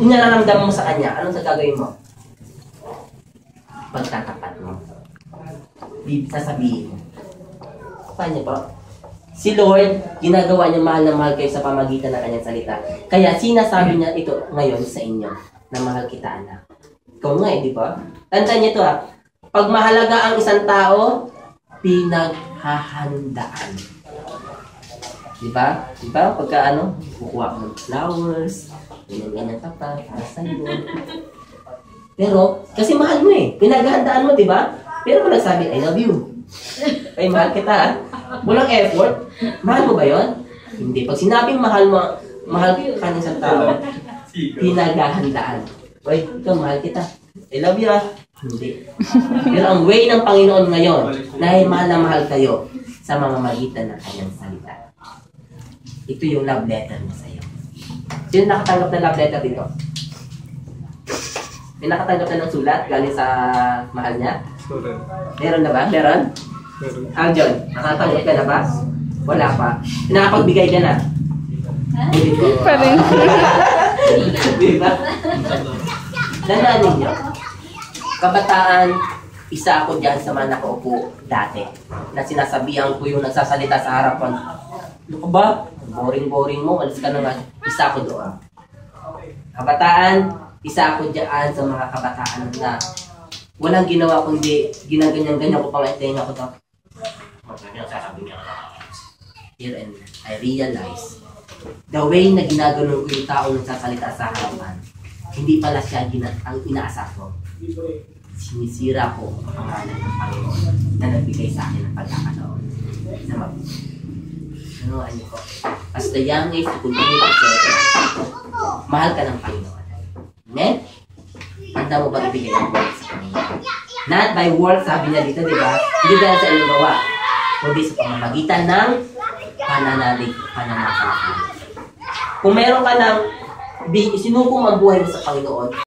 Yung nararamdaman mo sa Kanya, anong gagawin mo? Pagtatapat mo. Sasabihin mo. Paano po? Si Lord, ginagawa niya mahal na mahal kayo sa pamagitan ng Kanyang salita. Kaya sinasabi niya ito ngayon sa inyo, na mahal kita, anak. Ikaw nga di ba? Tandaan niyo ito pag mahalaga ang isang tao, pinaghahandaan. Di ba? Di ba? Pagka kukuha ko ng flowers, ganyan ka pa, para sa'yo. Pero, kasi mahal mo pinaghahandaan mo, di ba? Pero kung nagsabi, I love you. Ay, mahal kita walang effort. Mahal mo ba yon? Hindi. Pag sinabing mahal ka ng isang tao, pinaghahandaan. Wait, ikaw, mahal kita. I love you Hindi. Pero ang way ng Panginoon ngayon, dahil mahal na mahal kayo sa mamamagitan ng Kanyang salita. Ito yung love letter mo sa iyo. Sino nakatanggap ng love letter dito? May nakatanggap na ng sulat galing sa mahal niya? Meron na ba? Meron? Ang John, nakatanggap ka na ba? Wala pa. Nakapagbigay ka na? Pa rin. Diba? Tandaan ninyo, kabataan, isa ako dyan sa mga nakaupo dati na sinasabihan ko yung nagsasalita sa harapan. Ano ka ba? Boring-boring mo, alis ka na nga. Isa ako doon. Kabataan, isa ako dyan sa mga kabataan na walang ginawa kundi ginaganyan-ganyan ko pang itenga ko to. Sasabi niya here and I realize the way na ginaganon ko yung tao nagsasalita sa harapan, hindi pala siya ang inaasar ko. Sinisira ko ang pangalan ng Panginoon na nagbigay sa akin ng pagkakataon. Ano ko? As the young age, to continue to serve. Mahal ka ng Panginoon. Amen? Handa mo ba ibigay ang work sa Panginoon? Not by work, sabi niya dito, di ba? Hindi dahil sa iyong gawa, kundi sa pamamagitan ng pananampalataya. Kung meron ka ng sinukong ang buhay mo sa Panginoon,